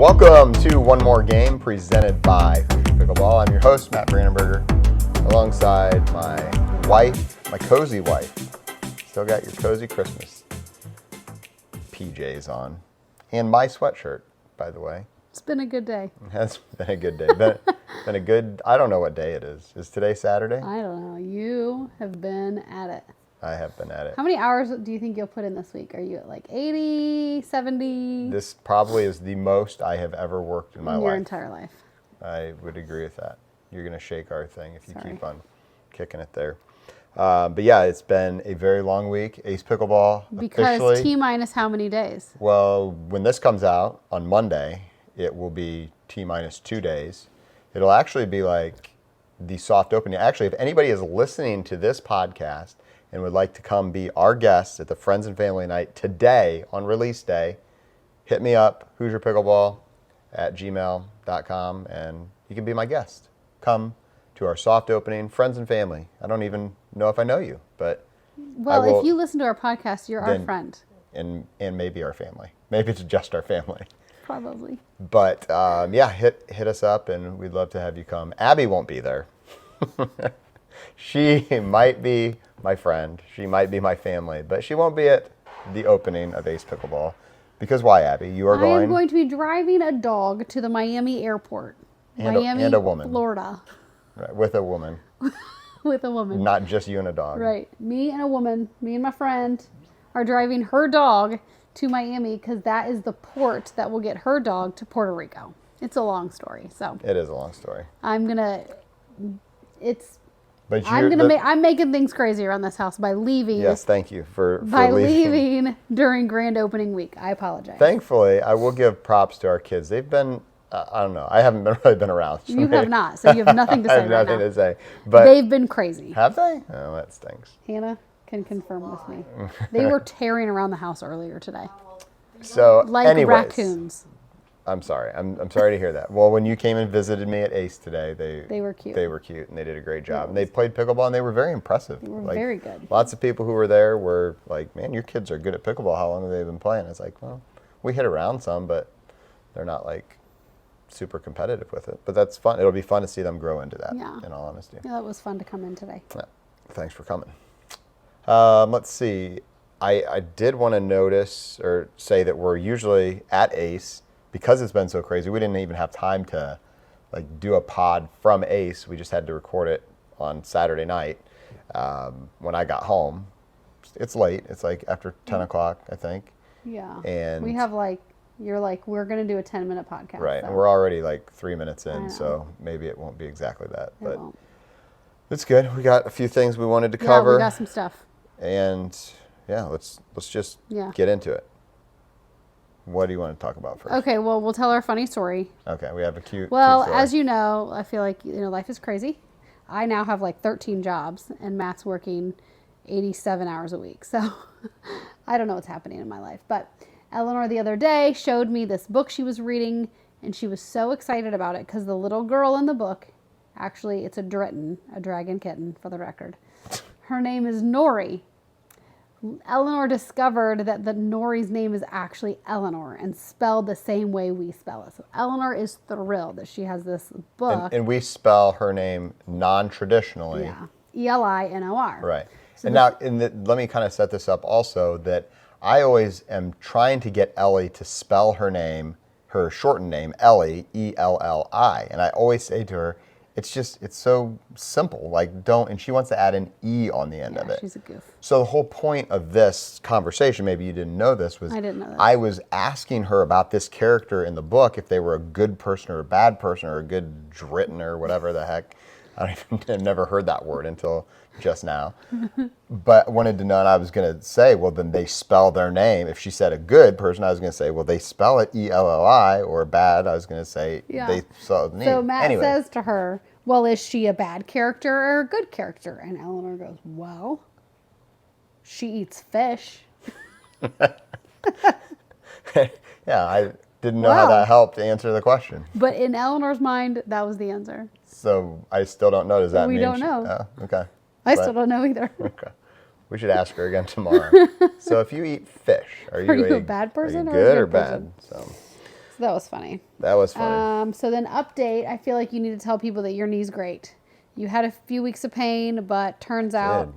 Welcome to One More Game presented by Pickleball. I'm your host, Matt Brandenberger, alongside my wife, my cozy wife. Still got your cozy Christmas PJs on. And my sweatshirt, by the way. It's been a good day. It has been a good day. Been a good, I don't know what day it is. Is today Saturday? I don't know. You have been at it. I have been at it. How many hours do you think you'll put in this week? Are you at like 80, 70? This probably is the most I have ever worked in my life. Your entire life. I would agree with that. You're going to shake our thing if you Sorry. keep on kicking it there. But yeah, it's been a very long week. Ace Pickleball Because officially. T-minus how many days? Well, when this comes out on Monday, it will be T-minus 2 days. It'll actually be like the soft opening. Actually, if anybody is listening to this podcast and would like to come be our guests at the Friends and Family Night today on release day, hit me up, HoosierPickleball@gmail.com, and you can be my guest. Come to our soft opening, Friends and Family. I don't even know if I know you, but Well, if you listen to our podcast, you're our friend. And maybe our family. Maybe it's just our family. Probably. But yeah, hit us up, and we'd love to have you come. Abby won't be there. She might be my friend. She might be my family, but she won't be at the opening of Ace Pickleball. Because why, Abby? You are going? I am going to be driving a dog to the Miami airport. Miami, and a woman. Florida. Right, with a woman. With a woman. Not just you and a dog. Right. Me and a woman, me and my friend, are driving her dog to Miami because that is the port that will get her dog to Puerto Rico. It's a long story. So It is a long story. I'm making things crazy around this house by leaving. Yes, thank you for leaving during grand opening week. I apologize. Thankfully, I will give props to our kids. They've been, I don't know, I haven't really been around. So you have not, so you have nothing to say I have right nothing now. to say. But they've been crazy. Have they? Oh, that stinks. Hannah can confirm with me. They were tearing around the house earlier today. So, like anyways, raccoons. I'm sorry. I'm sorry to hear that. Well, when you came and visited me at Ace today, they were cute. They were cute, and they did a great job. And they played pickleball, and they were very impressive. They were very good. Lots of people who were there were like, "Man, your kids are good at pickleball. How long have they been playing?" It's like, well, we hit around some, but they're not like super competitive with it. But that's fun. It'll be fun to see them grow into that. Yeah. In all honesty. Yeah, that was fun to come in today. Yeah. Thanks for coming. Let's see. I did want to notice or say that we're usually at Ace because it's been so crazy. We didn't even have time to like do a pod from Ace. We just had to record it on Saturday night when I got home. It's late. It's like after 10 o'clock, I think. Yeah. And we have we're going to do a 10-minute podcast. Right. So. And we're already like 3 minutes in, so maybe it won't be exactly that. It but won't. it's good. We got a few things we wanted to cover. Yeah, we got some stuff. And yeah, let's just get into it. What do you want to talk about first? Okay, well, we'll tell our funny story. Okay, we have a cute Well, story. as you know, I feel like life is crazy. I now have like 13 jobs, and Matt's working 87 hours a week. So I don't know what's happening in my life. But Eleanor the other day showed me this book she was reading, and she was so excited about it because the little girl in the book, actually, it's a Dritten, a dragon kitten, for the record. Her name is Nori. Eleanor discovered that the Nori's name is actually Eleanor and spelled the same way we spell it. So Eleanor is thrilled that she has this book. And we spell her name non-traditionally. Yeah, E-L-I-N-O-R. Right. So and now, let me kind of set this up also, that I always am trying to get Ellie to spell her name, her shortened name, Ellie, E-L-L-I. And I always say to her, it's so simple. And she wants to add an E on the end of it. She's a goof. So the whole point of this conversation, maybe you didn't know this, was I didn't know that. I was asking her about this character in the book, if they were a good person or a bad person or a good dritten or whatever the heck. I've never heard that word until just now. But wanted to know, and I was going to say, well, then they spell their name. If she said a good person, I was going to say, well, they spell it E-L-L-I, or bad, I was going to say they spell it E. So Matt says to her, well, is she a bad character or a good character? And Eleanor goes, well, she eats fish. Yeah, I didn't know how that helped answer the question. But in Eleanor's mind, that was the answer. So I still don't know. Does that mean we don't know. Oh, okay. I still don't know either. Okay. We should ask her again tomorrow. So if you eat fish, are you a bad person are or you a good good or bad? person? So That was funny. That was funny. So then update, I feel like you need to tell people that your knee's great. You had a few weeks of pain, but turns out... Did.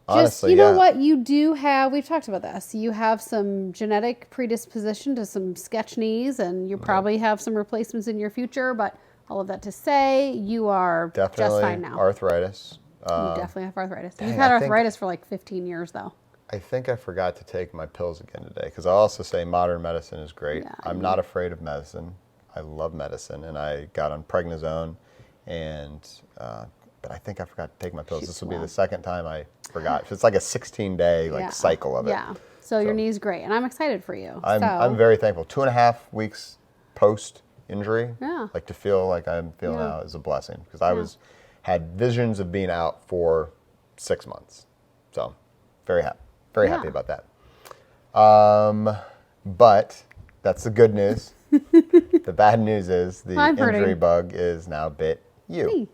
Honestly, you know yeah. what? You do have, we've talked about this, you have some genetic predisposition to some sketch knees, and you probably have some replacements in your future, but all of that to say, you are Definitely just fine now. arthritis. You definitely have arthritis. dang, You've had I think- arthritis for like 15 years, though. I think I forgot to take my pills again today because I also say modern medicine is great. Yeah, I'm not afraid of medicine. I love medicine, and I got on prednisone, and but I think I forgot to take my pills. This will be the second time I forgot. It's like a 16-day cycle of it. Yeah. So your knee's great, and I'm excited for you. I'm very thankful. 2.5 weeks post injury, Yeah. like to feel like I'm feeling now is a blessing because I had visions of being out for 6 months. So very happy about that. But that's the good news. The bad news is the injury bug is now bit you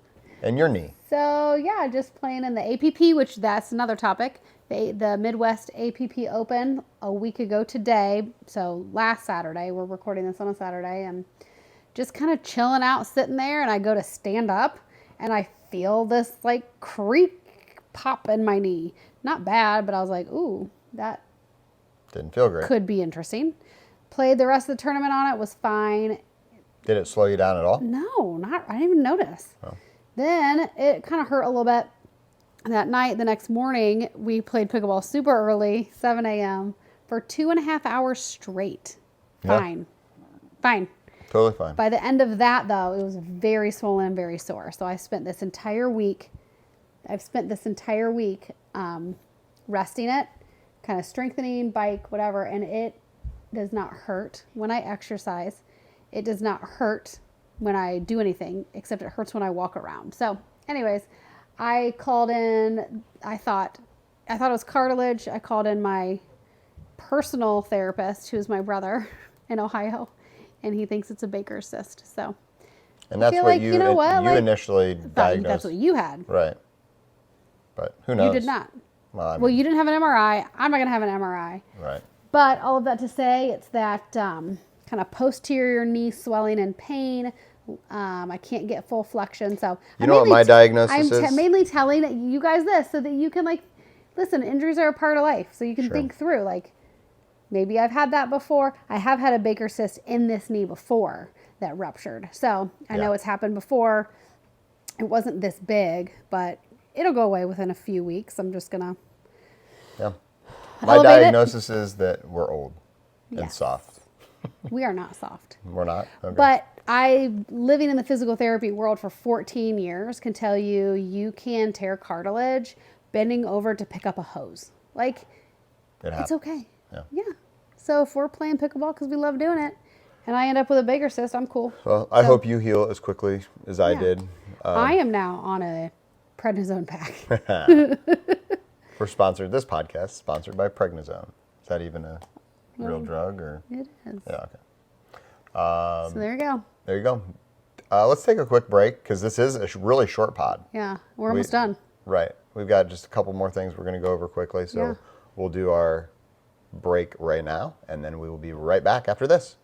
and your knee. So yeah, just playing in the APP, which that's another topic. The Midwest APP Open a week ago today. So last Saturday, we're recording this on a Saturday, and just kind of chilling out, sitting there, and I go to stand up, and I feel this like creak pop in my knee. Not bad, but I was like, ooh, that didn't feel great. Could be interesting. Played the rest of the tournament on it, was fine. Did it slow you down at all? No, I didn't even notice. Oh. Then it kind of hurt a little bit. That night, the next morning, we played pickleball super early, 7 a.m., for 2.5 hours straight. Fine. Fine. Totally fine. By the end of that, though, it was very swollen and very sore. So I spent this entire week, resting it, kind of strengthening, bike, whatever, and it does not hurt when I exercise. It does not hurt when I do anything, except it hurts when I walk around. So anyways, I called in, I thought it was cartilage. I called in my personal therapist, who's my brother in Ohio, and he thinks it's a Baker's cyst. So, and that's what you initially diagnosed. That's what you had. Right. But who knows? You did not. Well, you didn't have an MRI. I'm not going to have an MRI. Right. But all of that to say, it's that kind of posterior knee swelling and pain. I can't get full flexion. So you know what my diagnosis is? I'm mainly telling you guys this so that you can listen, injuries are a part of life. So you can think through maybe I've had that before. I have had a Baker's cyst in this knee before that ruptured. So I know it's happened before. It wasn't this big, but it'll go away within a few weeks. I'm just going to. Yeah. My diagnosis is that we're old and soft. We are not soft. We're not? Okay. But living in the physical therapy world for 14 years, can tell you can tear cartilage bending over to pick up a hose. It's okay. Yeah. So if we're playing pickleball because we love doing it, and I end up with a Baker's cyst, I'm cool. Well, I hope you heal as quickly as I did. I am now on a prednisone pack. We're sponsored. This podcast is sponsored by prednisone. Is that even a real drug? Or? It is. Yeah, okay. So there you go. There you go. Let's take a quick break because this is a really short pod. Yeah, we're almost done. Right. We've got just a couple more things we're going to go over quickly. So we'll do our break right now, and then we will be right back after this.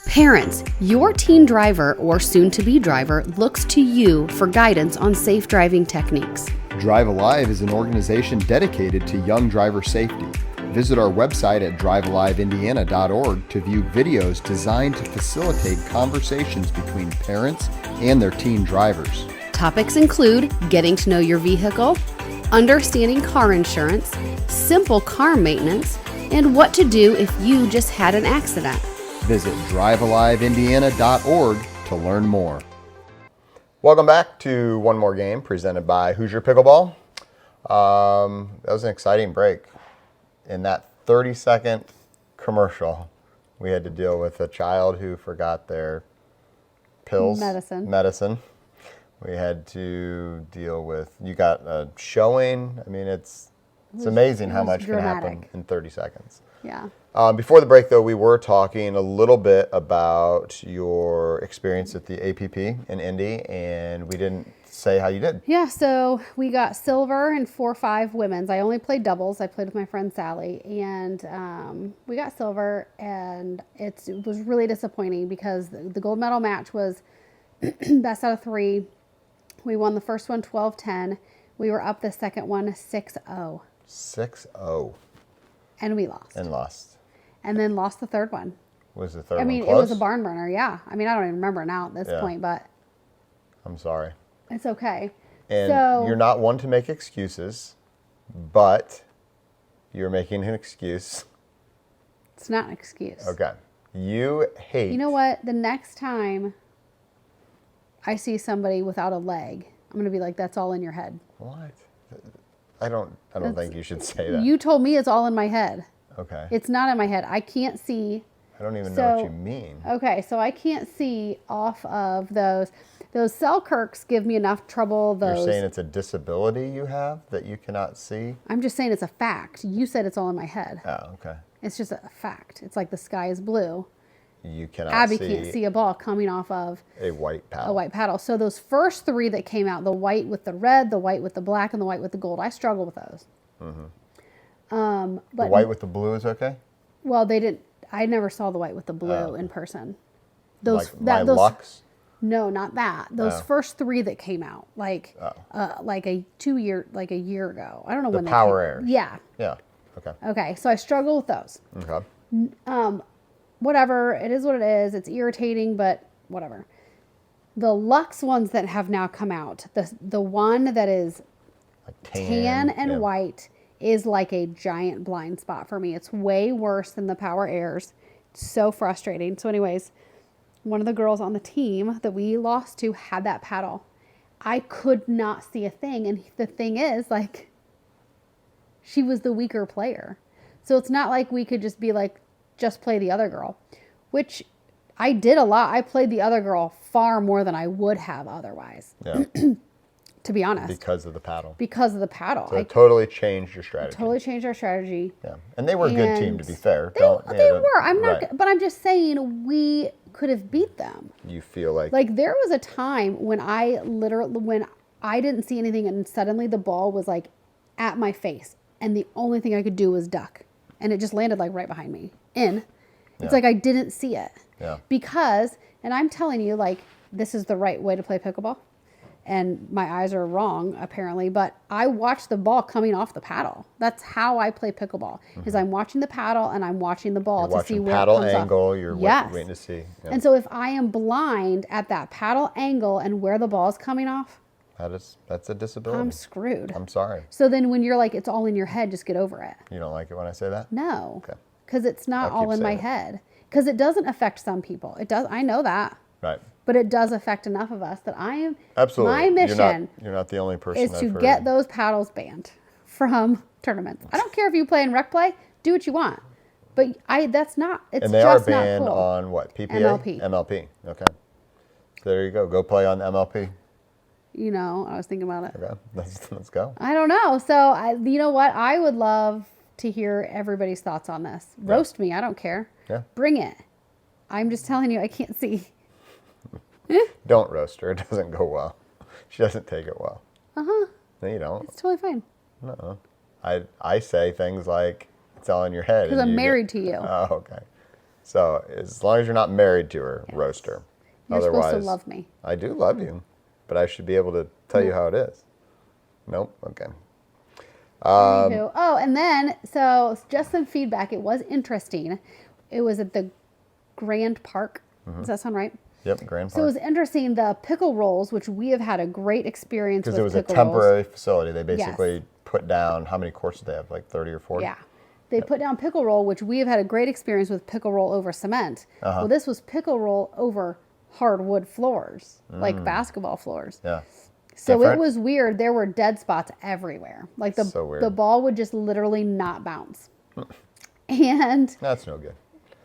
Parents, your teen driver or soon-to-be driver looks to you for guidance on safe driving techniques. Drive Alive is an organization dedicated to young driver safety. Visit our website at drivealiveindiana.org to view videos designed to facilitate conversations between parents and their teen drivers. Topics include getting to know your vehicle, understanding car insurance, simple car maintenance, and what to do if you just had an accident. Visit drivealiveindiana.org to learn more. Welcome back to One More Game, presented by Hoosier Pickleball. That was an exciting break. In that 30-second commercial, we had to deal with a child who forgot their pills. Medicine. We had to deal with, you got a showing. I mean, it's It's amazing it how was much dramatic. can happen in 30 seconds. Yeah. Before the break, though, we were talking a little bit about your experience at the APP in Indy, and we didn't say how you did. Yeah, so we got silver in 4-5 women's. I only played doubles. I played with my friend Sally, and we got silver, and it was really disappointing because the gold medal match was best out of 3. We won the first one 12-10. We were up the second one 6-0. 6-0. And we lost. And lost. And then lost the third one. Was the third I one mean, close? it was a barn burner, yeah. I mean, I don't even remember now at this point, but I'm sorry. it's okay. And So, you're not one to make excuses, but you're making an excuse. it's not an excuse. Okay. You hate... You know what? The next time I see somebody without a leg, I'm going to be like, that's all in your head. What? I don't think you should say that. You told me it's all in my head. Okay. It's not in my head. I can't see. I don't even know what you mean. Okay, so I can't see off of those. Those Selkirks give me enough trouble. You're saying it's a disability you have that you cannot see? I'm just saying it's a fact. You said it's all in my head. Oh, okay. It's just a fact. It's like the sky is blue. You cannot Abby can't see a ball coming off of a white paddle. a white paddle. So those first 3 that came out, the white with the red, the white with the black, and the white with the gold, I struggle with those. Mm-hmm. But the white with the blue is okay? well, they didn't. I never saw the white with the blue in person. Those Like my Lux? No, not that. Those first 3 that came out, like a year ago. I don't know when The they Power came. Airs. Yeah. Yeah. Okay. Okay. So I struggle with those. Okay. Whatever. It is what it is. It's irritating, but whatever. The Lux ones that have now come out, the one that is Like tan and yeah. white is like a giant blind spot for me. It's way worse than the Power Airs. It's so frustrating. So anyways, one of the girls on the team that we lost to had that paddle. I could not see a thing. And the thing is, like, she was the weaker player. So it's not like we could just be like, just play the other girl, which I did a lot. I played the other girl far more than I would have otherwise, Yeah. to be honest. Because of the paddle. Because of the paddle. So it totally changed your strategy. Totally changed our strategy. Yeah. And they were a good team, to be fair. They were. I'm not, right. but I'm just saying we could have beat them. You feel like... Like there was a time when when I didn't see anything and suddenly the ball was like at my face and the only thing I could do was duck and it just landed like right behind me. It's like I didn't see it. Yeah. Because, and I'm telling you, like, this is the right way to play pickleball. And my eyes are wrong, apparently, but I watch the ball coming off the paddle. That's how I play pickleball, is I'm watching the paddle and I'm watching the ball You're to see watching where paddle it comes angle, off. you're Yes. waiting to see. Yeah. And so if I am blind at that paddle angle and where the ball is coming off, That's a disability. I'm screwed. I'm sorry. So then when you're like, it's all in your head, just get over it. You don't like it when I say that? No. Okay. Because it's not I'll all keep in my saying it. head. Because it doesn't affect some people. It does. I know that. Right. But it does affect enough of us that I am. Absolutely. My mission You're not the only person is I've to heard. get those paddles banned from tournaments. I don't care if you play in rec play. Do what you want. But that's not. It's And they are just not banned cool. on what? PPA? MLP. MLP. Okay. So there you go. Go play on MLP. You know, I was thinking about it. Okay. Let's go. I don't know. So you know what? I would love to hear everybody's thoughts on this. Roast me. I don't care. Yeah. Bring it. I'm just telling you, I can't see. Don't roast her. It doesn't go well. She doesn't take it well. Uh-huh. No, you don't. It's totally fine. No. I say things like, it's all in your head. Because and I'm you married to you. Oh, okay. So as long as you're not married to her, roast her. You're Otherwise, supposed to love me. I do love you, but I should be able to tell you how it is. Nope. Okay. Anywho. Oh, and then, so just some feedback. It was interesting. It was at the Grand Park. Does that sound right? Yep. Grand So it Park. was interesting. The pickle rolls, which we have had a great experience with. Because it was a pickle rolls. temporary facility. They basically put down, how many courts did they have? Like 30 or 40? Yeah. They put down pickle roll, which we have had a great experience with pickle roll over cement. Well, this was pickle roll over hardwood floors, like basketball floors. Yeah. So Different. it was weird. There were dead spots everywhere. Like So weird. the ball would just literally not bounce. And That's no good.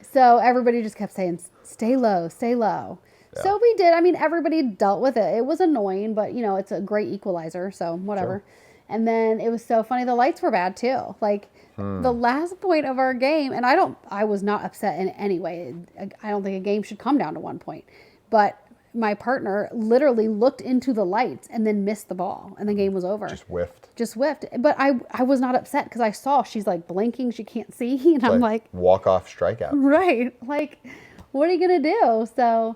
so everybody just kept saying, stay low, stay low. Yeah. So we did. I mean, everybody dealt with it. It was annoying, but you know, it's a great equalizer. So whatever. And then it was so funny. The lights were bad too. Like the last point of our game, and I was not upset in any way. I don't think a game should come down to 1 point. But my partner literally looked into the lights and then missed the ball, and the game was over. Just whiffed. But I was not upset because I saw she's like blinking, she can't see, and I'm like walk-off strikeout. Right. Like, what are you going to do? So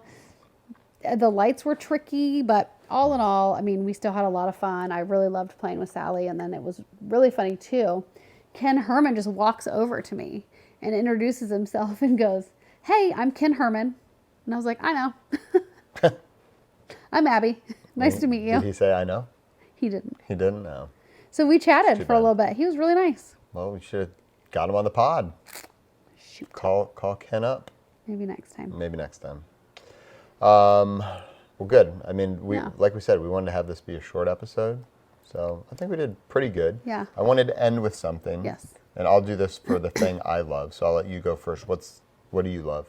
the lights were tricky, but all in all, I mean, we still had a lot of fun. I really loved playing with Sally. And then it was really funny too. Ken Herman just walks over to me and introduces himself and goes, "Hey, I'm Ken Herman." And I was like, "I know." "I'm Abby. Nice to meet you." Did he say I know? He didn't. He didn't? No. So we chatted for a little bit. He was really nice. Well, we should have got him on the pod. Shoot. Call Ken up. Maybe next time. Maybe next time. Well, good. I mean, like we said, we wanted to have this be a short episode. So I think we did pretty good. Yeah. I wanted to end with something. Yes. And I'll do this for the thing I love. So I'll let you go first. What do you love?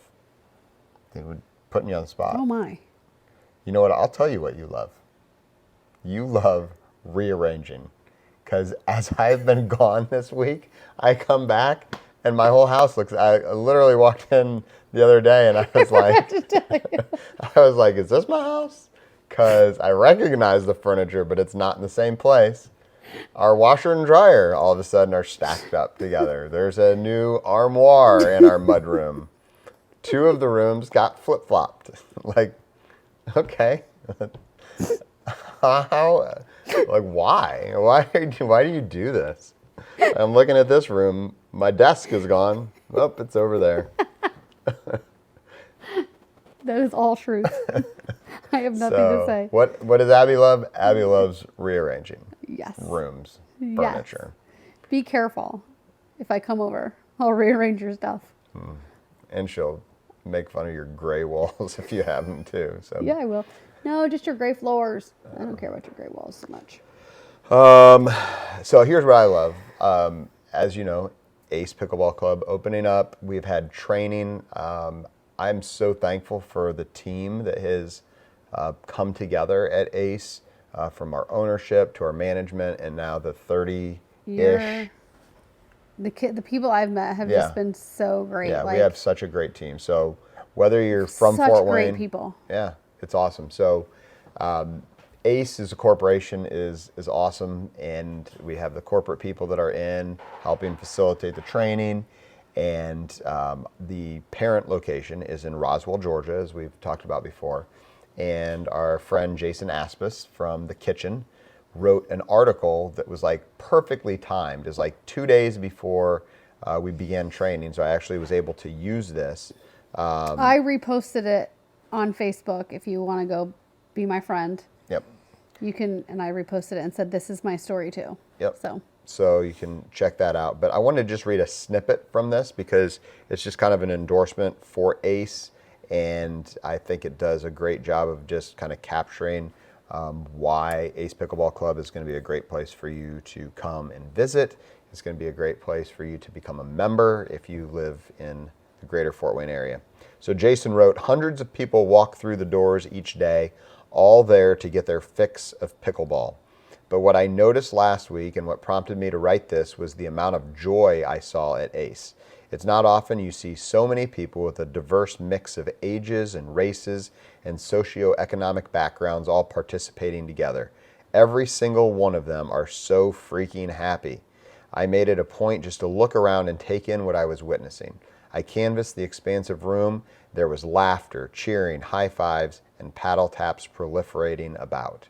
They would put me on the spot. Oh my. You know what? I'll tell you what you love. You love rearranging. Because as I've been gone this week, I come back and my whole house looks, I literally walked in the other day and I was like, is this my house? Because I recognize the furniture, but it's not in the same place. Our washer and dryer all of a sudden are stacked up together. There's a new armoire in our mudroom. 2 of the rooms got flip-flopped. Like, okay. How? Like, why? Why do you do this? I'm looking at this room. My desk is gone. Oh, it's over there. That is all truth. I have nothing to say. What does Abby love? Abby loves rearranging. Yes. Rooms, Yes. furniture. Be careful. If I come over, I'll rearrange your stuff. And she'll make fun of your gray walls if you have them too. So Yeah, I will. No, just your gray floors. I don't care about your gray walls so much. So here's what I love. As you know, Ace Pickleball Club opening up. We've had training. I'm so thankful for the team that has come together at Ace, from our ownership to our management, and now the 30-ish. The people I've met have just been so great. Yeah, we have such a great team. So whether you're from Fort Wayne, great people. Yeah, it's awesome. So Ace as a corporation is awesome, and we have the corporate people that are in helping facilitate the training. And the parent location is in Roswell, Georgia, as we've talked about before. And our friend Jason Aspis from The Kitchen wrote an article that was like perfectly timed. It was like 2 days before we began training, so I actually was able to use this. I reposted it on Facebook. If you want to go be my friend, Yep. you can. And I reposted it and said, "This is my story too." Yep. So So you can check that out. But I wanted to just read a snippet from this because it's just kind of an endorsement for Ace. And I think it does a great job of just kind of capturing why Ace Pickleball Club is going to be a great place for you to come and visit. It's going to be a great place for you to become a member if you live in the greater Fort Wayne area. So Jason wrote, hundreds of people walk through the doors each day, all there to get their fix of pickleball. But what I noticed last week and what prompted me to write this was the amount of joy I saw at Ace. It's not often you see so many people with a diverse mix of ages and races and socioeconomic backgrounds all participating together. Every single one of them are so freaking happy. I made it a point just to look around and take in what I was witnessing. I canvassed the expansive room. There was laughter, cheering, high fives, and paddle taps proliferating about.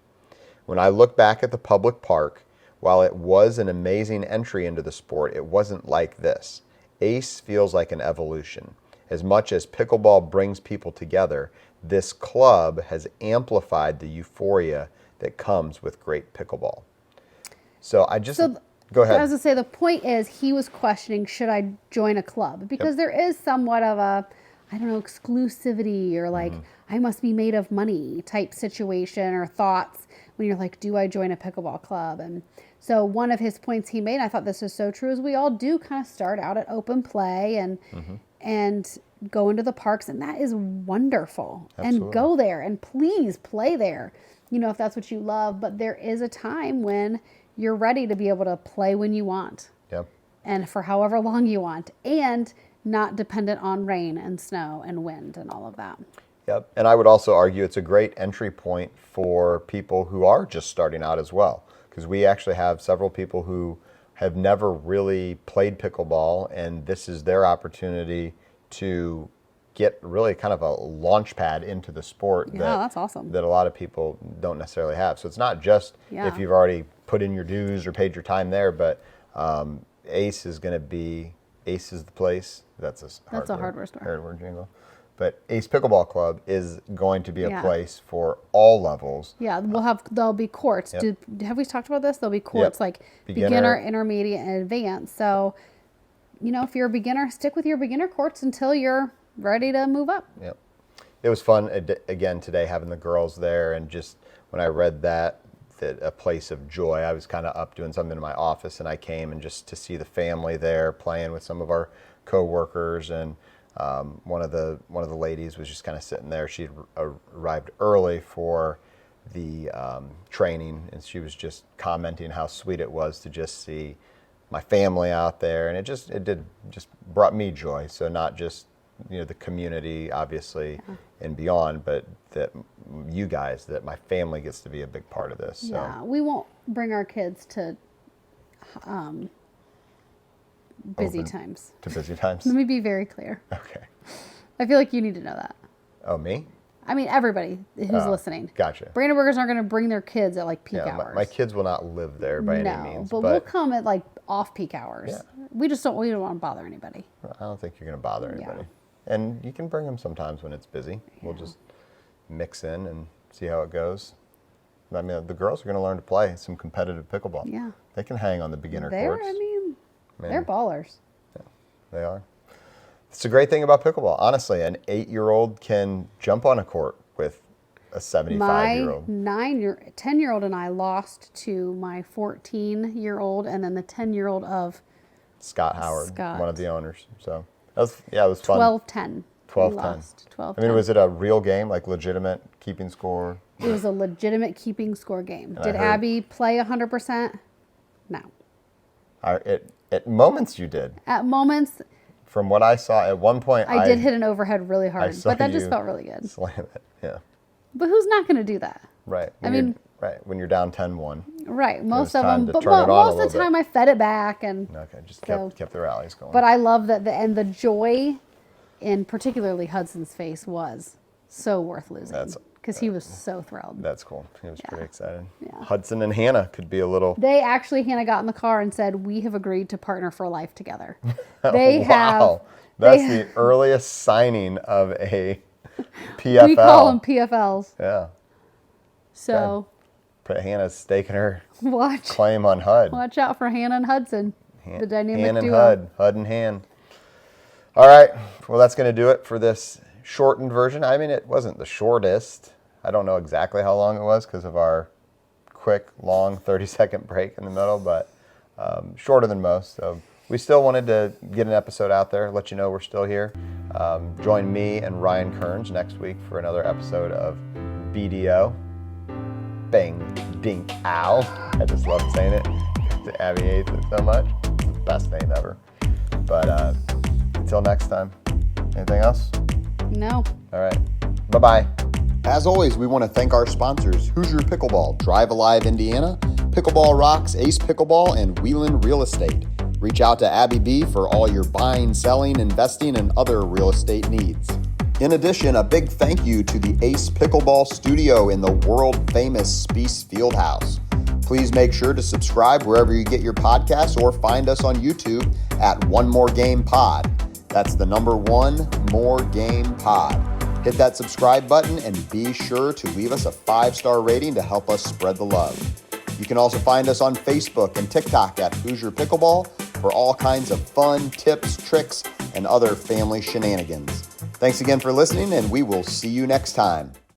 When I look back at the public park, while it was an amazing entry into the sport, it wasn't like this. Ace feels like an evolution. As much as pickleball brings people together, this club has amplified the euphoria that comes with great pickleball. So go ahead. I was going to say, the point is he was questioning, should I join a club? Because there is somewhat of a, I don't know, exclusivity or like, I must be made of money type situation or thoughts when you're like, do I join a pickleball club? And so one of his points he made, I thought this was so true, is we all do kind of start out at open play and go into the parks, and that is wonderful. Absolutely. And go there and please play there, you know, if that's what you love. But there is a time when you're ready to be able to play when you want Yep. and for however long you want, and not dependent on rain and snow and wind and all of that. Yep. And I would also argue it's a great entry point for people who are just starting out as well, because we actually have several people who have never really played pickleball, and this is their opportunity to get really kind of a launch pad into the sport Yeah, that's awesome. that a lot of people don't necessarily have. So it's not just Yeah. if you've already put in your dues or paid your time there, but Ace is the place. That's a hardware store. Hardware jingle. But Ace Pickleball Club is going to be a Yeah. place for all levels. Yeah, there'll be courts. Yep. Have we talked about this? There'll be courts like beginner, intermediate, and advanced. So, if you're a beginner, stick with your beginner courts until you're ready to move up. Yep. It was fun again today having the girls there, and just when I read that a place of joy, I was kind of up doing something in my office, and I came and just to see the family there playing with some of our co-workers, and one of the ladies was just kind of sitting there. She arrived early for the training, and she was just commenting how sweet it was to just see my family out there, and it just brought me joy. So not just the community, obviously, and beyond, but that you guys, that my family gets to be a big part of this. So. Yeah, we won't bring our kids to busy times. To busy times? Let me be very clear. Okay. I feel like you need to know that. Oh, me? I mean, everybody who's listening. Gotcha. Brandenburgers aren't going to bring their kids at like peak Yeah, hours. my kids will not live there by any means. But we'll come at like off peak hours. Yeah. We don't want to bother anybody. I don't think you're going to bother anybody. And you can bring them sometimes when it's busy. We'll just mix in and see how it goes. I mean, the girls are going to learn to play some competitive pickleball. Yeah. They can hang on the beginner courts. They're ballers. Yeah, they are. It's a great thing about pickleball. Honestly, an 8-year-old can jump on a court with a 75-year-old. My 10-year-old and I lost to my 14-year-old and then the 10-year-old of Scott Howard, Scott. one of the owners. So it was fun. 12-10. 12-10. 12-10. I mean, was it a real game, like legitimate keeping score? It was a legitimate keeping score game. And Did Abby play 100%? No. At moments you did. At moments, From what I saw, at one point I did hit an overhead really hard, saw but that just you felt really good. slam it. Yeah. But who's not going to do that? Right. When you're down 10-1. Right. Most was of time them. to But turn it on a most of little the time, I fed it back and. Okay, just So- kept the rallies going. But I love that the joy, in particularly Hudson's face, was so worth losing because he was so thrilled. That's cool. He was pretty excited. Yeah. Hudson and Hannah could be a little. Hannah got in the car and said, "We have agreed to partner for life together." Wow. That's the earliest signing of a PFL. We call them PFLs. Yeah. So Put Hannah's staking her watch claim on HUD. out for Hannah and Hudson, the dynamic Han and duo. HUD and Han. All right. Well, that's going to do it for this shortened version. I mean, it wasn't the shortest. I don't know exactly how long it was because of our quick, long 30-second break in the middle, but shorter than most. So we still wanted to get an episode out there, let you know we're still here. Join me and Ryan Kearns next week for another episode of BDO. Bang, dink, ow. I just love saying it. Abby hates it so much. It's the best name ever. But until next time, anything else? No. All right. Bye-bye. As always, we want to thank our sponsors, Hoosier Pickleball, Drive Alive Indiana, Pickleball Rocks, Ace Pickleball, and Wheeland Real Estate. Reach out to Abby B for all your buying, selling, investing, and other real estate needs. In addition, a big thank you to the Ace Pickleball Studio in the world-famous Spiece Fieldhouse. Please make sure to subscribe wherever you get your podcasts or find us on YouTube at One More Game Pod. That's the number One More Game Pod. Hit that subscribe button and be sure to leave us a 5-star rating to help us spread the love. You can also find us on Facebook and TikTok at Hoosier Pickleball for all kinds of fun, tips, tricks, and other family shenanigans. Thanks again for listening, and we will see you next time.